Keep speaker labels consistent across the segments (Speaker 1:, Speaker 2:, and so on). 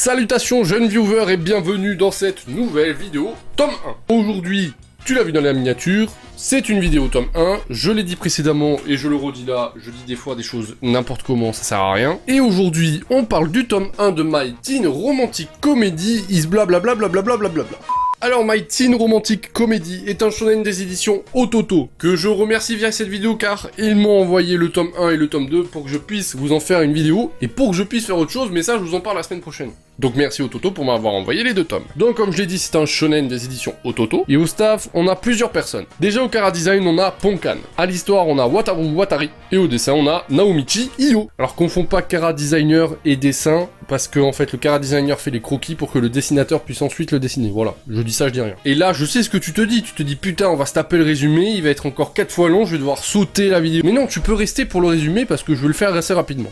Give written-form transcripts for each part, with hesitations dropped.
Speaker 1: Salutations jeunes viewers et bienvenue dans cette nouvelle vidéo tome 1. Aujourd'hui, tu l'as vu dans la miniature, c'est une vidéo tome 1, je l'ai dit précédemment et je le redis là, je dis des fois des choses n'importe comment, ça sert à rien. Et aujourd'hui, on parle du tome 1 de My Teen Romantic Comedy is blablabla blablabla blablabla. Alors, My Teen Romantic Comedy est un shonen des éditions Ototo, que je remercie via cette vidéo car ils m'ont envoyé le tome 1 et le tome 2 pour que je puisse vous en faire une vidéo, et pour que je puisse faire autre chose, mais ça je vous en parle la semaine prochaine. Donc merci Ototo pour m'avoir envoyé les deux tomes. Donc comme je l'ai dit, c'est un shonen des éditions Ototo, et au staff, on a plusieurs personnes. Déjà au chara design, on a Ponkan. À l'histoire, on a Wataru Watari, et au dessin, on a Naomichi Iyo. Alors confond pas chara designer et dessin, parce que en fait le chara designer fait les croquis pour que le dessinateur puisse ensuite le dessiner, voilà. Je dis ça, je dis rien. Et là, je sais ce que tu te dis putain, on va se taper le résumé, il va être encore 4 fois long, je vais devoir sauter la vidéo. Mais non, tu peux rester pour le résumé parce que je vais le faire assez rapidement.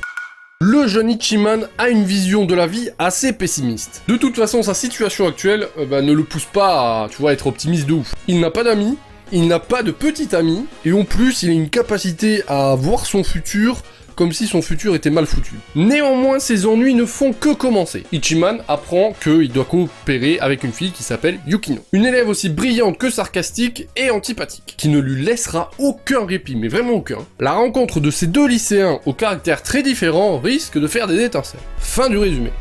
Speaker 1: Le jeune Ichiman a une vision de la vie assez pessimiste. De toute façon, sa situation actuelle ne le pousse pas à, tu vois, être optimiste de ouf. Il n'a pas d'amis, il n'a pas de petit ami, et en plus, il a une capacité à voir son futur comme si son futur était mal foutu. Néanmoins, ses ennuis ne font que commencer. Ichiman apprend qu'il doit coopérer avec une fille qui s'appelle Yukino. Une élève aussi brillante que sarcastique et antipathique, qui ne lui laissera aucun répit, mais vraiment aucun. La rencontre de ces deux lycéens au caractère très différent risque de faire des étincelles. Fin du résumé.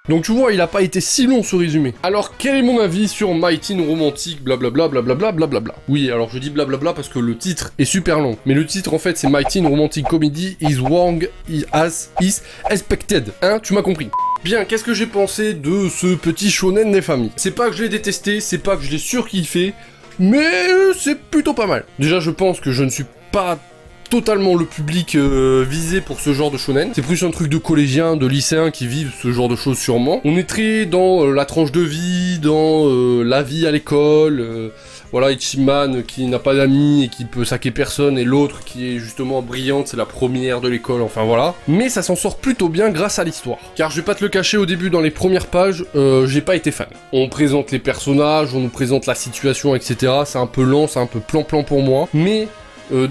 Speaker 1: Donc tu vois, il a pas été si long ce résumé. Alors quel est mon avis sur My Teen Romantic blablabla blablabla blablabla. Oui, alors je dis blablabla parce que le titre est super long. Mais le titre en fait c'est My Teen Romantic Comedy is wrong as is expected. Hein, tu m'as compris. Bien, qu'est-ce que j'ai pensé de ce petit shonen des familles? C'est pas que je l'ai détesté, c'est pas que je l'ai surkiffé, mais c'est plutôt pas mal. Déjà je pense que je ne suis pas totalement le public visé pour ce genre de shonen. C'est plus un truc de collégiens, de lycéens qui vivent ce genre de choses sûrement. On est très dans la tranche de vie, dans la vie à l'école, voilà, Ichiman qui n'a pas d'amis et qui peut saquer personne, et l'autre qui est justement brillante, c'est la première de l'école, enfin voilà. Mais ça s'en sort plutôt bien grâce à l'histoire. Car je vais pas te le cacher, au début dans les premières pages, j'ai pas été fan. On présente les personnages, on nous présente la situation, etc. C'est un peu lent, c'est un peu plan-plan pour moi, mais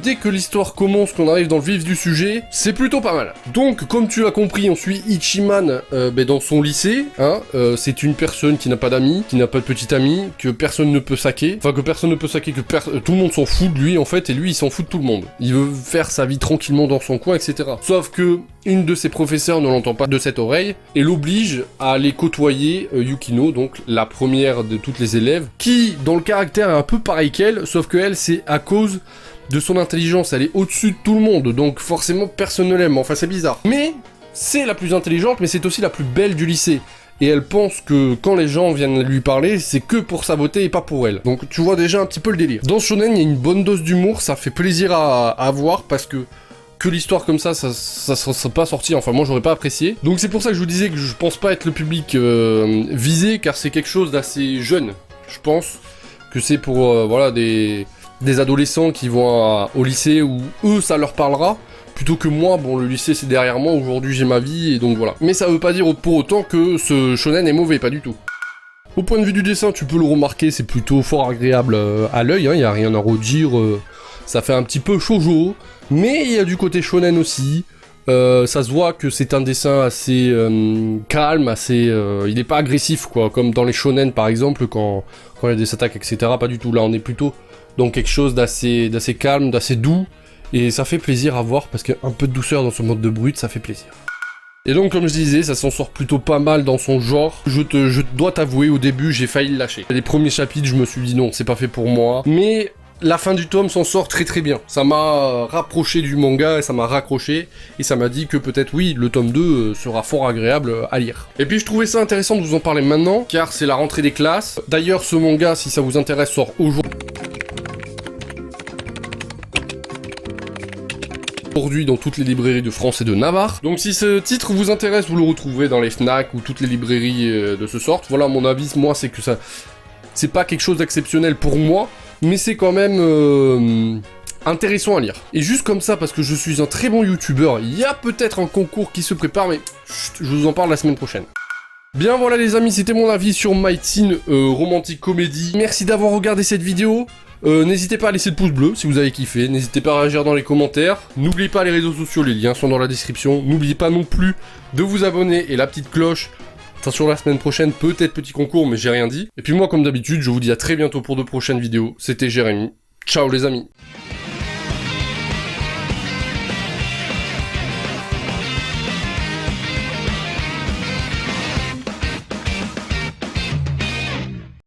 Speaker 1: dès que l'histoire commence, qu'on arrive dans le vif du sujet, c'est plutôt pas mal. Donc, comme tu l'as compris, on suit Ichiman dans son lycée, hein, c'est une personne qui n'a pas d'amis, qui n'a pas de petit ami, que personne ne peut saquer, enfin que personne ne peut saquer, que tout le monde s'en fout de lui en fait, et lui il s'en fout de tout le monde. Il veut faire sa vie tranquillement dans son coin, etc. Sauf que une de ses professeurs ne l'entend pas de cette oreille, et l'oblige à aller côtoyer Yukino, donc la première de toutes les élèves, qui, dans le caractère, est un peu pareil qu'elle, sauf que elle, c'est à cause de son intelligence, elle est au-dessus de tout le monde, donc forcément personne ne l'aime, enfin c'est bizarre. Mais c'est la plus intelligente, mais c'est aussi la plus belle du lycée. Et elle pense que quand les gens viennent lui parler, c'est que pour sa beauté et pas pour elle. Donc tu vois déjà un petit peu le délire. Dans ce shonen, il y a une bonne dose d'humour, ça fait plaisir à voir, parce que l'histoire comme ça serait pas sorti, enfin moi j'aurais pas apprécié. Donc c'est pour ça que je vous disais que je pense pas être le public visé, car c'est quelque chose d'assez jeune. Je pense que c'est pour, voilà, des adolescents qui vont au lycée où eux ça leur parlera, plutôt que moi, bon le lycée c'est derrière moi, aujourd'hui j'ai ma vie et donc voilà. Mais ça veut pas dire pour autant que ce shonen est mauvais, pas du tout. Au point de vue du dessin, tu peux le remarquer, c'est plutôt fort agréable à l'œil, hein, y a rien à redire, ça fait un petit peu shoujo, mais il y a du côté shonen aussi. Ça se voit que c'est un dessin assez calme, assez, il est pas agressif quoi, comme dans les shonen par exemple quand il y a des attaques etc, pas du tout, là on est plutôt dans quelque chose d'assez calme, d'assez doux, et ça fait plaisir à voir parce qu'un peu de douceur dans son mode de brut, ça fait plaisir. Et donc comme je disais, ça s'en sort plutôt pas mal dans son genre. Je dois t'avouer, au début j'ai failli le lâcher. Les premiers chapitres je me suis dit non, c'est pas fait pour moi, mais la fin du tome s'en sort très très bien. Ça m'a rapproché du manga, et ça m'a raccroché, et ça m'a dit que peut-être oui, le tome 2 sera fort agréable à lire. Et puis je trouvais ça intéressant de vous en parler maintenant, car c'est la rentrée des classes. D'ailleurs ce manga, si ça vous intéresse, sort aujourd'hui dans toutes les librairies de France et de Navarre. Donc si ce titre vous intéresse, vous le retrouverez dans les Fnac ou toutes les librairies de ce sort. Voilà, mon avis, moi, c'est que ça... c'est pas quelque chose d'exceptionnel pour moi, mais c'est quand même intéressant à lire. Et juste comme ça, parce que je suis un très bon youtubeur, il y a peut-être un concours qui se prépare, mais chut, je vous en parle la semaine prochaine. Bien voilà les amis, c'était mon avis sur My Teen Romantic Comedy. Merci d'avoir regardé cette vidéo. N'hésitez pas à laisser le pouce bleu si vous avez kiffé, n'hésitez pas à réagir dans les commentaires, n'oubliez pas les réseaux sociaux, les liens sont dans la description, n'oubliez pas non plus de vous abonner et la petite cloche Attention, la semaine prochaine, peut-être petit concours, mais j'ai rien dit. Et puis moi, comme d'habitude, je vous dis à très bientôt pour de prochaines vidéos. C'était Jérémy. Ciao les amis.